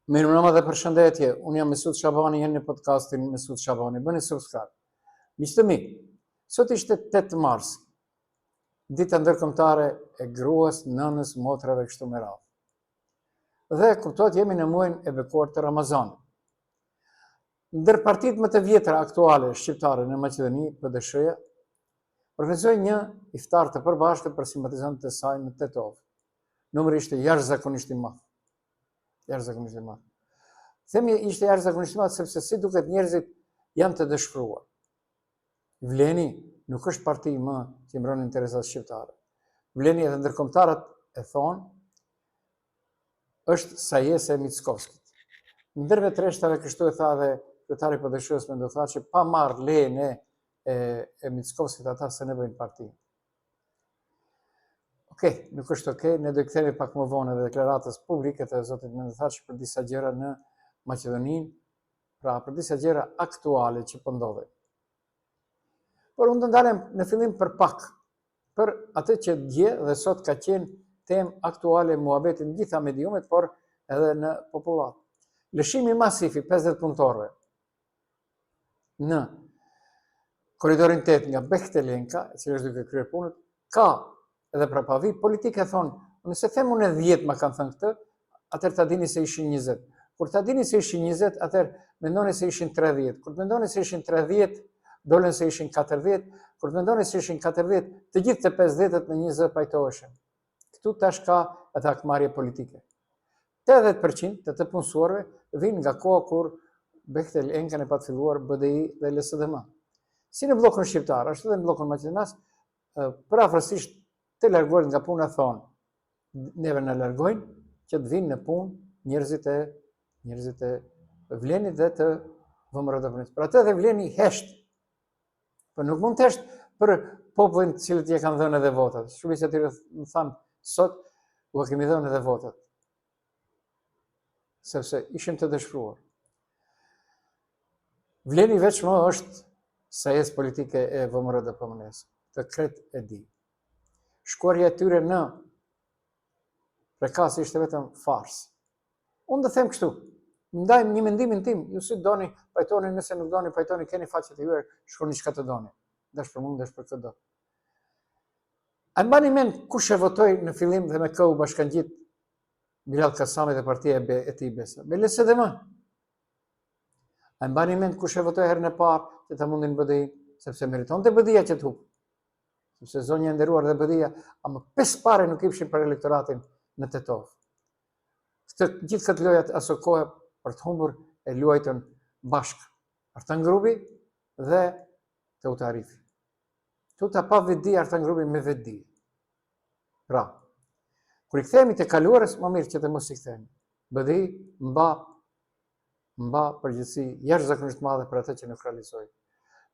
Mirëmbrëma dhe përshëndetje. Unë jam Mesut Shabani, jeni në podcastin Mesut Shabani. Bëni subscribe. Miq të mi, sot ishte 8 mars, dita ndërkombëtare e gruas, nënës, motrave kështu me radhë. Dhe kuptohet jemi në muajin e bekuar të Ramazanit. Ndër partitë më të vjetra aktuale shqiptare në Maqedoni, PDSH-ja, organizoi një iftar të përbashkët për simpatizantët e saj në Tetov. Numri ishte jashtëzakonisht i madh. Jashtëzakonisht i madh. Themi ishte jashtëzakonisht i madh sepse si duket njerëzit janë të dëshpëruar. Vleni nuk është parti më që mbron interesat shqiptare. Vleni edhe ndërkombëtarët e thonë është Sajese Mickovskit. Ndërve treshtave kështu e tha dhe kryetari i PDSH-s Mendothaçi, pa marrë lejen e Mickovskit ata se ne bëjnë parti. Okej, nuk është okej, ne do të kthehemi pak më vonë edhe deklaratës publike të zotit Mendothaçi për disa gjëra në Maqedoninë, pra për disa gjëra aktuale që po ndodhen. Por unë do ndalem në fillim për pak, për atë që dje dhe sot ka qenë temë aktuale muhabeti në gjitha mediumet, por edhe në popullat. Lëshimi masiv i 50 punëtorëve në korridorin 8 nga Behtelenka, e cila është duke kryer punët, ka edhe prapavi politike thonë, nëse them unë 10 ma kanë thënë këtë, atëherë ta dini se ishin 20. Kur ta dini se ishin 20, atëherë mendoni se ishin 30. Kur mendoni se ishin 30, dolen se ishin 40. Kur mendoni se ishin 40, të gjithë të 50-të në 20 pajtoheshin. Këtu tash ka edhe akmarrje politike. 80% të punësuarve vinë nga koha kur Behtelenka e pat filluar BDI dhe LSDM. Si në bllokun shqiptar, ashtu edhe në bllokun maqedonas, parafrasisht të largohet nga puna thonë, neve në largojnë që të vinë në punë njerëzit e Vlenit dhe të VMRO-s. Për atë dhe Vleni hesht. Por nuk mund të hesht për popullin të cilët ja kanë dhënë edhe votat. Shumica e tyre më thanë sot u kemi dhënë edhe votat. Sepse ishin të dëshpëruar. Vleni veç më është sajes politike e VMRO-s. Të kret e di. Shkuarja e tyre në Prekasi ishte vetëm fars. Unë dhe them kështu, ndajmë një mendimin tim, ju si doni, pajtoni, nëse nuk doni, pajtoni, keni faqet e juer, shkoni çka të doni. Dash për mund, dash për këtë do. A mbani mend kush e votoi në fillim dhe me kë u bashkangjit Bilal Kasami dhe partia e tij Besa? Me LSDM. A mbani mend kush e votoi herën e parë që ta mundin BDI, sepse meritonte BDI-ja që të hup. Sepse zonja e nderuar dhe BDI-ja, ama 5 pare nuk kishin për elektoratin në Tetov. Gjithë këtë lojat aso kohë për të humbur e luajtën bashkë. Artan Grubi dhe Teuta Arifi. Teuta pa vetdi, Artan Grubi me vetdi. Pra, kur i kthehemi te kaluarës, më mirë që të mos i kthehemi. BDI mba përgjegjësi jashtëzakonisht madhe për atë që nuk realizoi.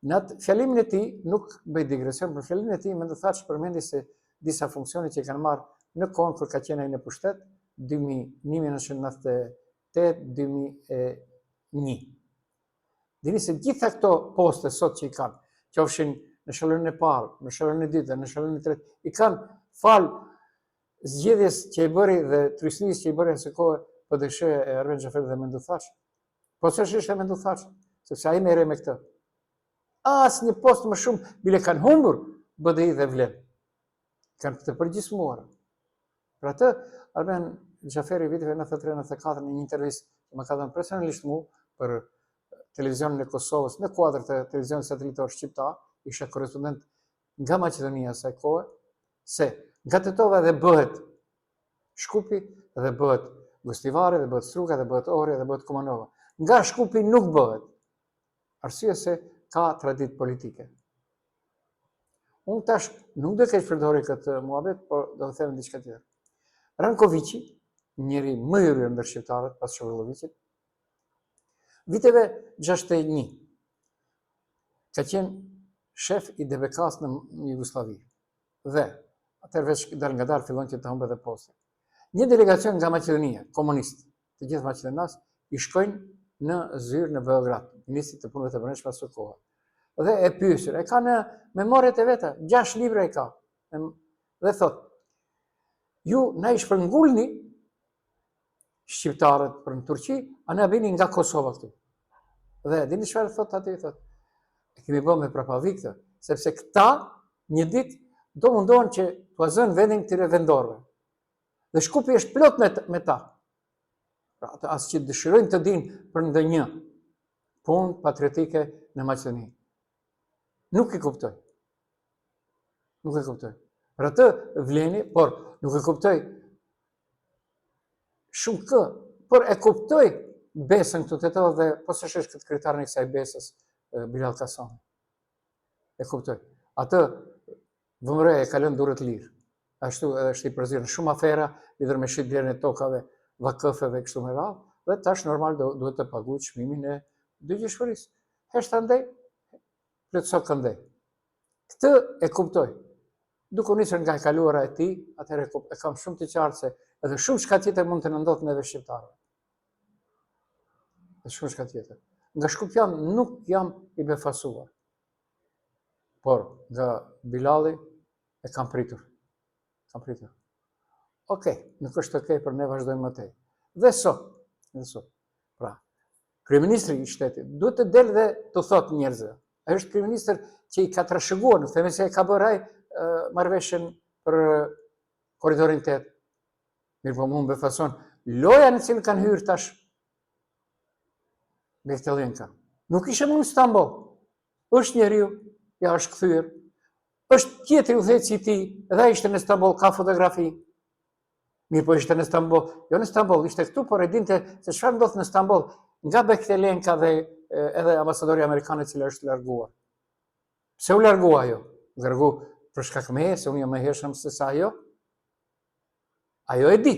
Në atë fjalimin e tij nuk bëj digresion, për fjalimin e tij Mendothaçi përmendi se disa funksione që i kanë marrë në kohën kur ka qenë ai në pushtet, 1998-2001. Dini se gjitha këto poste sot që i kanë, qofshin në eshelenin e parë, në eshelenin e dytë, në eshelenin e tretë, i kanë fal zgjedhjes që i bëri dhe trysnisë që i bëri asaj kohe PDSH e Arben Xhaferi dhe Mendothaçi. Po s'është ishte Mendothaçi, sepse ai merrej me këtë. Asnjë post më shumë bile kanë humbur BDI dhe Vlen. Kanë të përgjysmuar. Për atë, Arben Xhaferi viteve 93-94 në një intervistë që më ka dhënë personalisht mu për televizionin e Kosovës në kuadër të televizionit satelitor shqiptar, isha korrespondent nga Maqedonia asaj kohe, se nga Tetova dhe bëhet Shkupi dhe bëhet Gostivari dhe bëhet Struga dhe bëhet Ohri dhe bëhet Kumanova. Nga Shkupi nuk bëhet. Arsye se ka traditë politike. Unë tash nuk do të keq përdori këtë muhabet, por do të them diçka tjetër. Rankoviçi, njëri më i rryer ndër shqiptarët pas Shovelloviçit, viteve 61, ka qenë shef i DBK-s në Jugosllavi. Dhe atëherë veç dal nga dal fillon që të humbet dhe poste. Një delegacion nga Maqedonia, komunist, të gjithë Maqedonas, i shkojnë në zyrë në Beograd, ministri të punëve të brendshme asaj kohe. Dhe e pyesur, e ka në memorjet e veta, 6 libra e ka. Dhe thot, ju na i shpërngulni shqiptarët për në Turqi, a ne vini nga Kosova këtu. Dhe dini çfarë thot aty, thot, e kemi bërë me prapavi këtë, sepse këta një ditë do mundohen që t'u zënë vendin këtyre vendorëve. Dhe Shkupi është plot me ta. Pra, as që dëshirojnë të dinë për ndonjë punë patriotike në Maqedoni. Nuk i kuptoj. Nuk e kuptoj. Për atë vleni, por nuk e kuptoj shumë kë, por e kuptoj besën këtu të të dhe po së shesh këtë kryetarën e kësaj besës, Bilal Kasani. E kuptoj. Atë vëmëreja e kalon durët lirë. Ashtu edhe është i përzirë në shumë afera, lidhur me shitblerjen e tokave, vakëfeve, kështu me radhë, dhe tash normal duhet të paguajë çmimin e dëgjshmërisë. Heshta ndej, plotso këndej. Këtë e kuptoj. Duke nisur nga e kaluara e tij, atëherë e kam shumë të qartë se edhe shumë çka tjetër mund të na ndodhë neve shqiptarëve. Shumë çka tjetër. Nga Shkupjan nuk jam i befasuar. Por nga Bilali e kam pritur. Okej, nuk është okej, për ne vazhdojmë më tej. Dhe sot. Pra, kryeministri i shtetit duhet të del dhe të thotë njerëzve. Ai është kryeministër që i ka trashëguar, nuk themi se e ka bërë ai marrëveshjen për korridorin 8. Mirë po më befason loja në cilën kanë hyrë tash Bektelenka. Nuk ishte më në Stamboll. Është njeriu, ja është kthyer. Është tjetri udhëheci i tij, edhe ai ishte në Stamboll, ka fotografi. Mirë po ishte në Stamboll, jo në Stamboll, ishte këtu, por e dinte se çfarë ndodh në Stamboll, nga Bektelenka dhe edhe ambasadori amerikan i cili është larguar. Pse u largua ajo? Largu për shkak meje, se unë jam më hershëm se sa ajo. Ajo e di.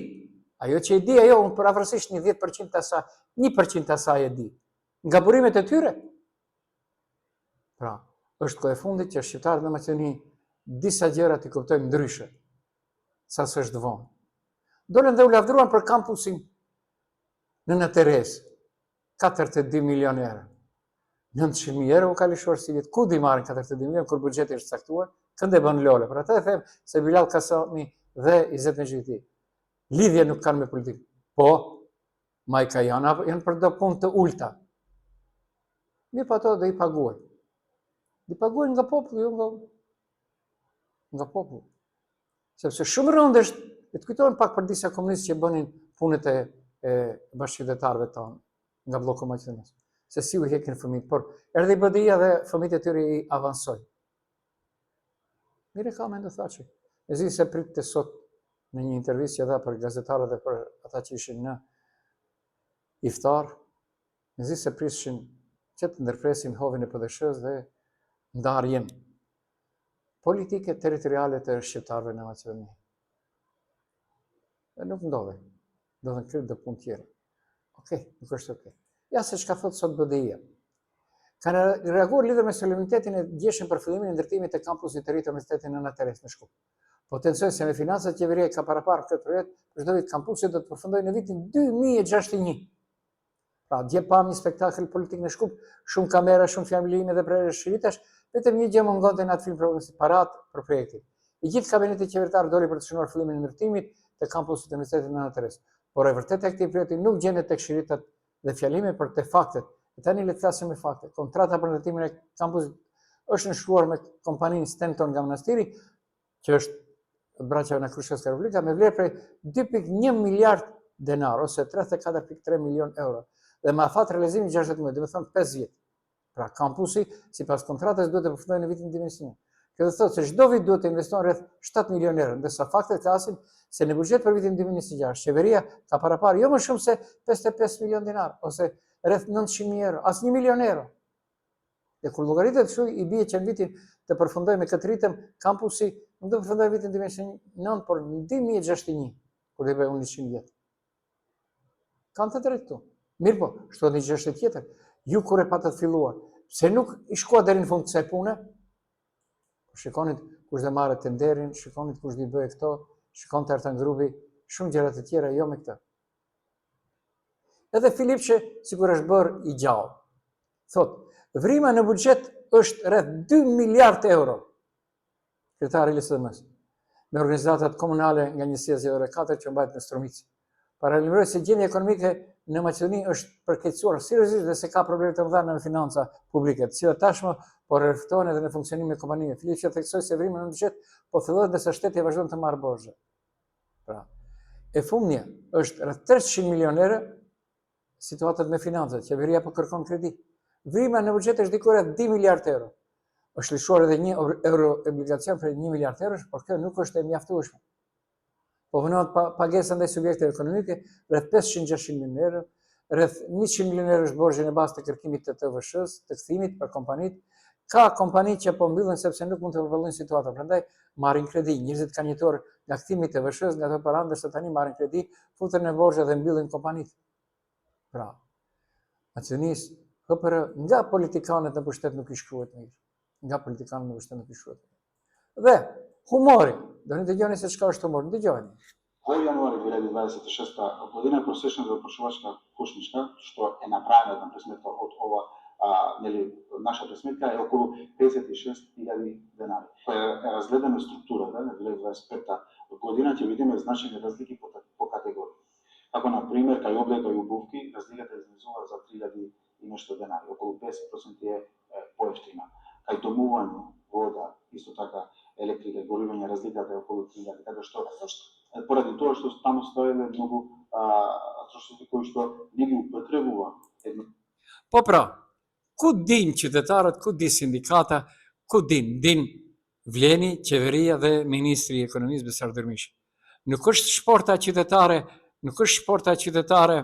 Ajo që e di ajo, unë pavarësisht një 10% të asaj, 1% të asaj e di. Nga burimet e tyre. Pra, është kohë e fundit që shqiptarët në Maqedoni disa gjëra të kuptojnë ndryshe. Sa s'është vonë. Dolën dhe u lavdruan për kampusin në Në Teresë. 42 milion euro. 900.000 euro u ka lëshuar si vit. Ku di marrin 42 milion kur buxheti është caktuar? Këndë bën lole. Për atë e them se Bilal Kasani dhe Izet Mexhiti lidhje nuk kanë me politikë. Po, majka janë për do punë të ulta. Mirë pa ato dhe i paguajnë. I paguajnë nga populli, jo nga populli. Sepse shumë rëndë është, e të kujtojnë pak për disa komunistë që bënin punët e bashkëqytetarëve tonë nga bloku Maqedonisë. Se si u hekin fëmijët, por erdhi BDI-ja dhe fëmijët e tyre i avansojnë. Mire ka me ndëthaqe. E zi se pritë të sot në një intervistë që dha për gazetarët dhe për ata që ishin në iftar, e zi se prishin që të ndërpresin hovin e PDSH-s dhe ndarjen politike territoriale të shqiptarëve në Maqedoni. Dhe nuk ndodhe. Do të kryet dhe punë tjera. Okej, nuk është okej. Ja se çka thot sot BDI-ja. Kanë reaguar lidhur me solemnitetin e djeshëm për fillimin e ndërtimit të kampusit të ri të Universitetit në Teresë në Shkup. Potencioj se me financat qeveria ka paraparë këtë projekt, për çdo vit kampusi do të përfundojë në vitin 2061. Pra, dje pam një spektakël politik në Shkup, shumë kamera, shumë fjamirime dhe prerje shiritash, vetëm një gjë mungonte në atë film programit, parat për projektin. I gjithë kabineti qeveritar doli për të shënuar fillimin e ndërtimit të kampusit të Universitetit në Teresë. Por e vërtetë e këtij projekti nuk gjendet tek shiritat dhe fjalime, por te faktet. Tani le të flasim me fakte. Kontrata për ndërtimin e kampusit është nënshkruar me kompaninë Stenton nga Manastiri, që është braçave në Krushevska Republika, me vlerë prej 2.1 miliard denar, ose 34.3 milion euro. Dhe me afat realizimi 60 muaj, dhe me thonë 5 vjet. Pra, kampusi, sipas kontratës, duhet të përfundojë në vitin 2021. Kjo do thotë se çdo vit duhet të investohen rreth 7 milionë euro, ndërsa faktet klasin se në buxhet për vitin 2026, qeveria ka paraparë jo më shumë se 55 milion dinar, ose rreth 900.000 euro, as 1 milion euro. Dhe kur llogaritet kështu, i bie që në vitin të përfundojë me këtë ritëm, kampusi nuk do të përfundojë vitin 2029, por në 2061, kur do të bëjë 100 vjet. Kanë të drejtë këtu. Mirë po, shto një gjë tjetër. Ju kur e patët filluar, pse nuk i shkua deri në fund kësaj pune? Shikonit kush dhe marrë tenderin, shikonit kush dhe i bëjë këto, shikon të Ertan Grubi, shumë gjëra të tjera jo me këtë. Edhe Filip që sikur është bërë i gjallë. Thot, vrima në buxhet është rreth 2 miliard euro. Kryetari i LSDM-s. Me organizatat komunale nga njësia zgjedhore 4 që mbajt në Stromici. Paralajmëroj se gjendja ekonomike në Maqedoni është përkeqësuar seriozisht dhe se ka probleme të mëdha në financa publike, të cilat tashmë po reflektohen edhe në funksionimin e kompanive. Filip që theksoi se vrima në buxhet po fillohet ndërsa shteti vazhdon të marrë borxhe. Pra, e fundmja është rreth 300 milionë euro situatat me financat, qeveria po kërkon kredi. Vrima në buxhet është diku rreth 2 miliardë euro. Është lëshuar edhe një euro obligacion për 1 miliard euro, por kjo nuk është e mjaftueshme. Po vënohet pagesa ndaj subjekteve ekonomike rreth 500-600 milionë euro, rreth 100 milionë euro është borxhi në bazë të kërkimit të TVSH-s, të kthimit për kompanitë. Ka kompani që po mbyllen sepse nuk mund të përballojnë situatën. Prandaj marrin kredi. Njerëzit kanë jetuar nga kthimi i TVSH-s, nga ato para, ndërsa tani marrin kredi, futen në borxhe dhe mbyllin kompanitë. Pra, Maqedonisë HPR nga politikanët në pushtet nuk i shkruhet mirë. Nga politikanët në pushtet nuk i shkruhet mirë. Dhe humori, do një dëgjoni se çka është humor, dëgjoni. 2 януаря 2026 година просечната запрошувачка кошничка, што е направена на пресметка од ова наша пресметка е околу 56.000 денари. Е разгледана структурата на 2025 година, ќе видиме значајни разлики по категории. Како на пример кај облека и обувки разликата излезува за 3.000 и нешто денари, околу 50% е поевтина. Кај домување, вода, исто така електрика и горивање разликата е околу 3.000, така што поради тоа што таму стоеле многу трошоци кои што не ги употребува. Po pra, ku din qytetarët, ku di sindikata, ku din vleni qeveria dhe Ministri i Ekonomisë Besar Dermishi. Nuk është shporta qytetare, nuk është shporta qytetare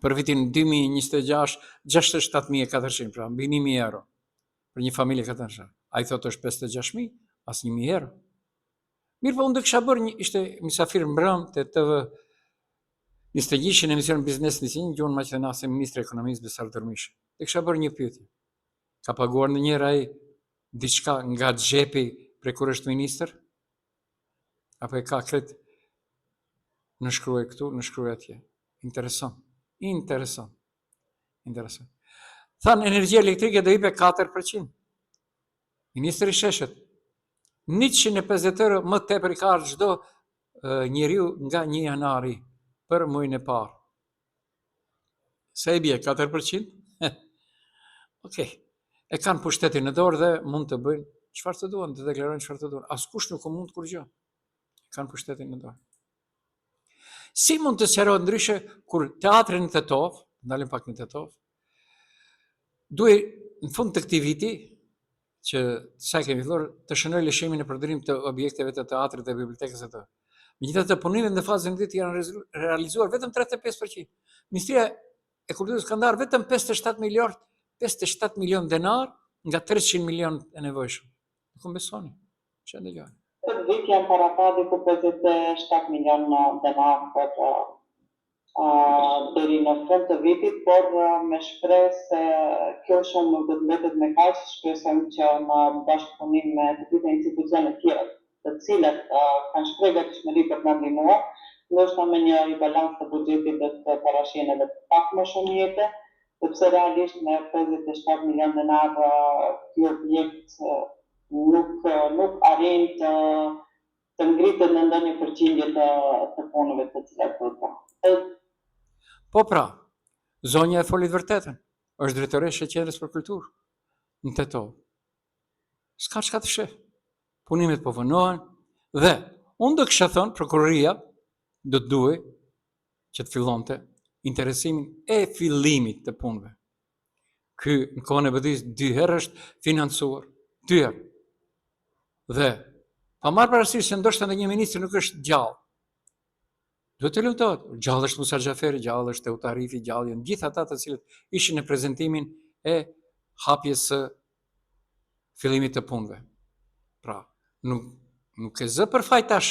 për vitin 2026 67.400, pra mbi 1.000 euro për një familje katërshare. Ai thotë është 56.000, as 1.000 euro. Mirë po unë do kisha bërë ishte misafir mbrëm të TV 21 në emision Biznes 21, gjuhën maqedonase Ministri i Ekonomisë Besar Dermishi. Do kisha bërë një pyetje. Ka paguar ndonjëherë ai diçka nga xhepi prej kur është ministër? Apo e ka kret në shkruaj këtu, në shkruaj atje? Interesant. Thanë energjia elektrike do hipe 4%. Ministri sheshet 150 euro më tepër i ka çdo njeriu nga 1 janari për muajin e parë. Sa i bie 4%? Okej. E kanë pushtetin në dorë dhe mund të bëjnë çfarë të duan, të deklarojnë çfarë të duan. Askush nuk mund kur gjë. Kanë pushtetin në dorë. Si mund të sqarohet ndryshe kur teatri në Tetov, ndalim pak në Tetov, duhet në fund të këtij viti që sa kemi filluar të shënoj lëshimin e përdorim të objekteve të teatrit dhe bibliotekës së të. Megjithatë punimet në fazën e dytë janë realizuar vetëm 35%. Ministria e Kulturës ka ndarë vetëm 57 milion denar nga 300 milion e nevojshëm. Nuk më besoni. Çfarë ndëgjoj? Këtë vit janë paraqadi ku 57 milion denar për deri në fund të vitit, por me shpresë se kjo shumë nuk do të mbetet me kaq, shpresojmë që në bashkëpunim me të gjitha institucionet tjera, të cilat kanë shprehur gatishmëri për të na ndihmuar, ndoshta me një ribalans të buxhetit do të parashihen edhe pak më shumë jetë, sepse realisht me 57 milion denar ky objekt nuk arrin të ngritet në ndonjë përqindje të punëve të cilat do të bëhen. Po pra, zonja e folit vërtetën, është drejtoresha e qendrës për kulturë në Tetov. S'ka çka të sheh. Punimet po vënohen dhe unë do kisha thënë prokuroria do të duhej që të fillonte interesimin e fillimit të punëve. Ky në kohën e BE-s 2 herë është financuar, 2 herë. Dhe pa marrë parasysh se ndoshta ndonjë ministër nuk është gjallë. Duhet të luftohet. Gjallë është Musa Xhaferi, gjallë është Eutarifi, gjallë janë gjithë ata të cilët ishin në prezantimin e hapjes së fillimit të punëve. Pra, nuk e zë përfaj tash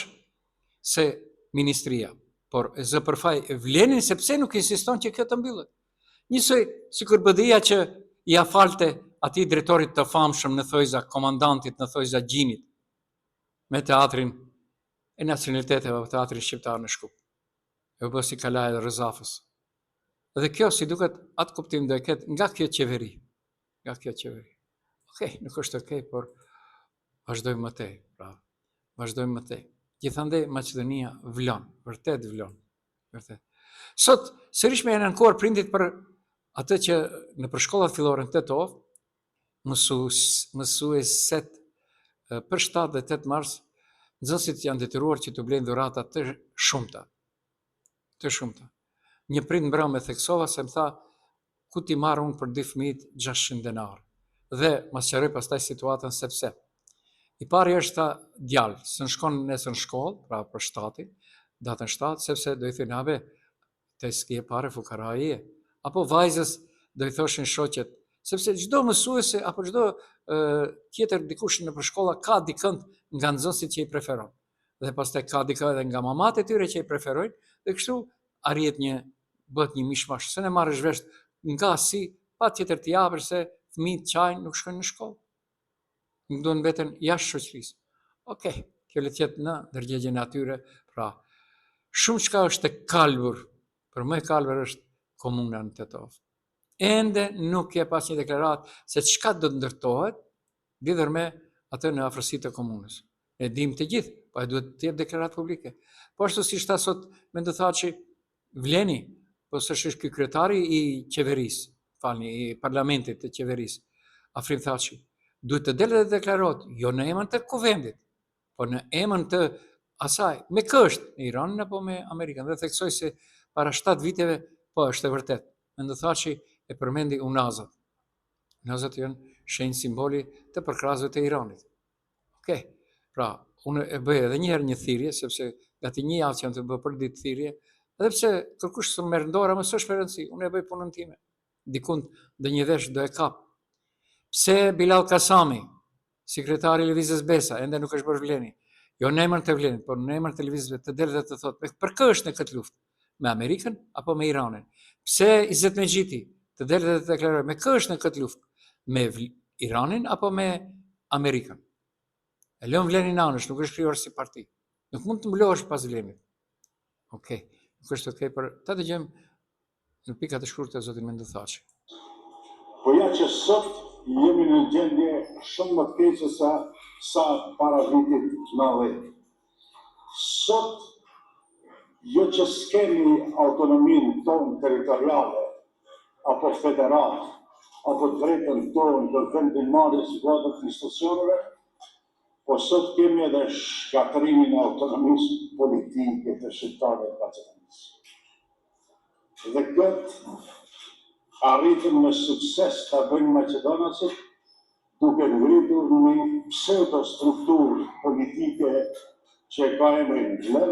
se ministria, por e zë përfaj vlenin sepse nuk insiston që kjo të mbyllet. Njësoj sikur BDI-ja që ia falte atij drejtorit të famshëm në thojza, komandantit në thojza Gjinit, me teatrin e nacionalitetit apo teatrin shqiptar në Shkup. E u bë si Kalaj dhe Rëzafës. Dhe kjo si duket atë kuptim do e ketë nga kjo qeveri. Okej, nuk është okej, por vazhdojmë më tej. Gjithandej Maqedonia vlon, vërtet vlon. Vërtet. Sot, sërish me janë ankuar prindit për atë që në për shkollat fillore në Tetov, mësueset për 7 dhe 8 mars, nxënësit janë detyruar që të blejnë dhurata të shumta. Të shumta. Një prind mbrëm me theksova se më tha, ku ti marr unë për 2 fëmijë 600 denar. Dhe ma sqaroj pastaj situatën sepse. I pari është ta djalë, së në shkon nesër në shkollë, pra për 7-in, datën 7, sepse do i thënë habe, të s'ke pare fukaraje. Apo vajzës do i thoshin shoqet, sepse çdo mësuese apo çdo tjetër dikush në për shkolla ka dikënd nga nxënësit që i preferon. Dhe pastaj ka dikë edhe nga mamat e tyre që i preferojnë, dhe kështu bëhet një mishmash. Se ne marrësh vesh nga si, pa tjetër t'i japësh se fëmijët qajnë nuk shkojnë në shkollë. Nuk do në mbeten jashtë shoqërisë. Okej, kjo le të jetë në ndërgjegjen e atyre, pra shumë çka është e kalbur, për më e kalbur është komuna në Tetov. Ende nuk je pas një deklarat se çka do të ndërtohet lidhur me atë në afërsitë të komunës. E dim të gjithë, pa e duhet të jetë deklarat publike. Po ashtu si shta sot me ndëthaçi Vleni, po s'është ky kryetari i qeverisë, i parlamentit të qeverisë, Afrim Thaçi, duhet të delë dhe deklarohet, jo në emën të kuvendit, po në emën të asaj, me kështë, në Iran apo me Amerikën, dhe theksoj se para 7 viteve, po është e vërtet, me ndëthaçi e përmendi unazat. Unazat janë shenjë simboli të përkrahësve të Iranit. Okej, pra, unë e bëj edhe njëherë një thirrje, sepse gati një javë që jam të bëj për ditë thirrje, edhe pse kërkush së merr ndora, më s'është me rëndësi, unë e bëj punën time. Dikund dhe një vesh do e kap. Pse Bilal Kasami, sekretari i Lëvizjes Besa, ende nuk është bërë Vleni, jo në emër të Vlenit, por në emër të Lëvizjes të delë dhe të thotë, për kë është në këtë luftë? Me Amerikën apo me Iranin? Pse Izzet Mexhiti të delë dhe të deklarojë, me kë është në këtë luftë? Me Iranin apo me Amerikën? E lëm Vlenin anësh, nuk është krijuar si parti. Nuk mund të mblohesh pas Vlenit. Okej, nuk është okej, për ta dëgjojmë në pikat e shkurtë të zotin Mendëthaçi. Po ja që sot jemi në gjendje shumë më të keqe sa para vitit 90. Sot, jo që s'kemi autonominë tonë territoriale, apo federale, apo drejtën tonë të vendimmarrjes së institucioneve, po sot kemi edhe shkatrimin e autonomisë politike të shqiptarëve të Maqedonisë. Dhe këtë arritën me sukses të bëjnë Maqedonasit, duke ngritur një pseudo-strukturë politike që ka emrin Vler,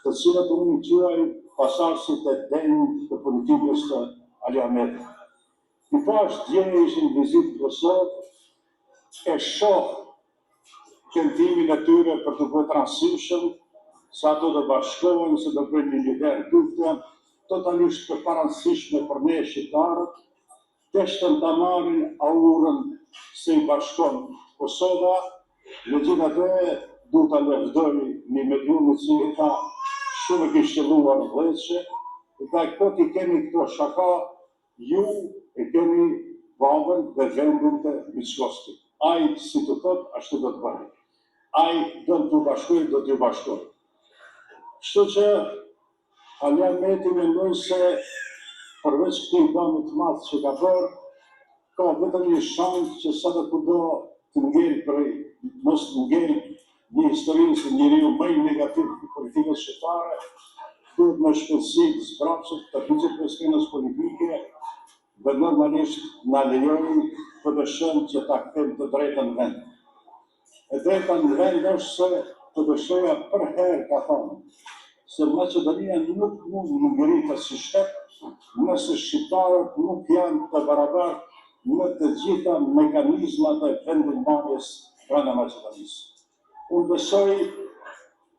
të cilët unë i quaj pasardhësit e denjë të politikës të Ali Ahmetit. I pash djeni ishin vizitë në Kosovë, e shoh tentimin e tyre për të bërë transition, sa ato të bashkohen, se do bëjnë militer lufte, totalisht të paransishme për ne shqiptarët, teshtën të marrin aurën se i bashkon Kosova, megjithatë du ta lëvdoj një medium që i ka shumë e kishëlluar në vleqe, i ka këto t'i keni këto shaka, ju e keni vagën dhe vendin të Mickoski. Ai si të thot, ashtu do të bëni. Ai do t'u bashkoj, do t'u bashkoj. Kështu që Ali Ahmeti mendoj se përveç këtij dëmi të madh që ka bërë, ka vetëm një shans që sa të kudo të ngel prej, mos të ngel një historinë se njeriu më i negativ të politikës shqiptare, duhet me shpejtësi të zbrapshet të hiqet për skenës politike dhe normalisht na lejojnë të dëshojnë që ta kthejmë të drejtën në vend. E drejta në vend është se të dëshoja për herë ka thonë, se Maqedonia nuk mund në ngritë si shtetë, nëse shqiptarët nuk janë të barabartë në të gjitha mekanizmat e vendimmarrjes brenda Maqedonisë. Unë besoj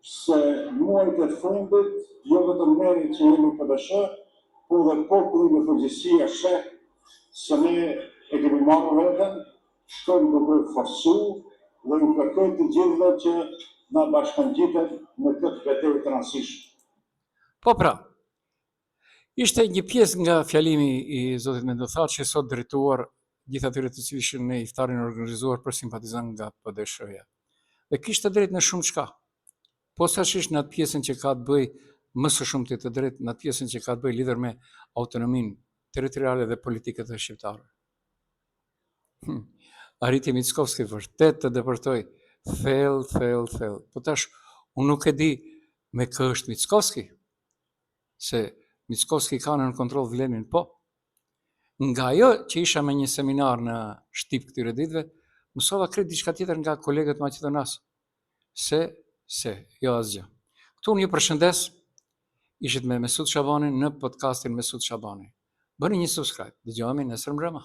se muajt e fundit, jo vetëm ne që jemi PDSH, po dhe populli në përgjithësi e sheh se ne e kemi marrë veten, shkojmë duke forcu dhe u kërkoj të gjithëve që na bashkangjiten në këtë betejë të rëndësishme. Po pra, ishte një pjesë nga fjalimi i zotit Mendëthaçi që sot drejtuar gjithë atyre të cilë ishin në iftarin organizuar për simpatizant nga PDSH-ja. Dhe kishte drejt në shumë çka. Posaçërisht në atë pjesën që ka të bëj më së shumti të drejtë në atë pjesën që ka të bëjë lidhur me autonominë territoriale dhe politike të shqiptarëve. Arriti Mickovski vërtet të deportoj thellë. Po tash, unë nuk e di me kë është Mickovski, se Mickovski ka në kontroll Vlenin, po. Nga ajo që isha me një seminar në Shtip këtyre ditëve, mësova krejt diçka tjetër nga kolegët maqedonas. Jo asgjë. Këtu unë ju përshëndes, ishit me Mesut Shabanin në podcastin Mesut Shabani. Bëni një subscribe, dëgjohemi nesër mbrëma.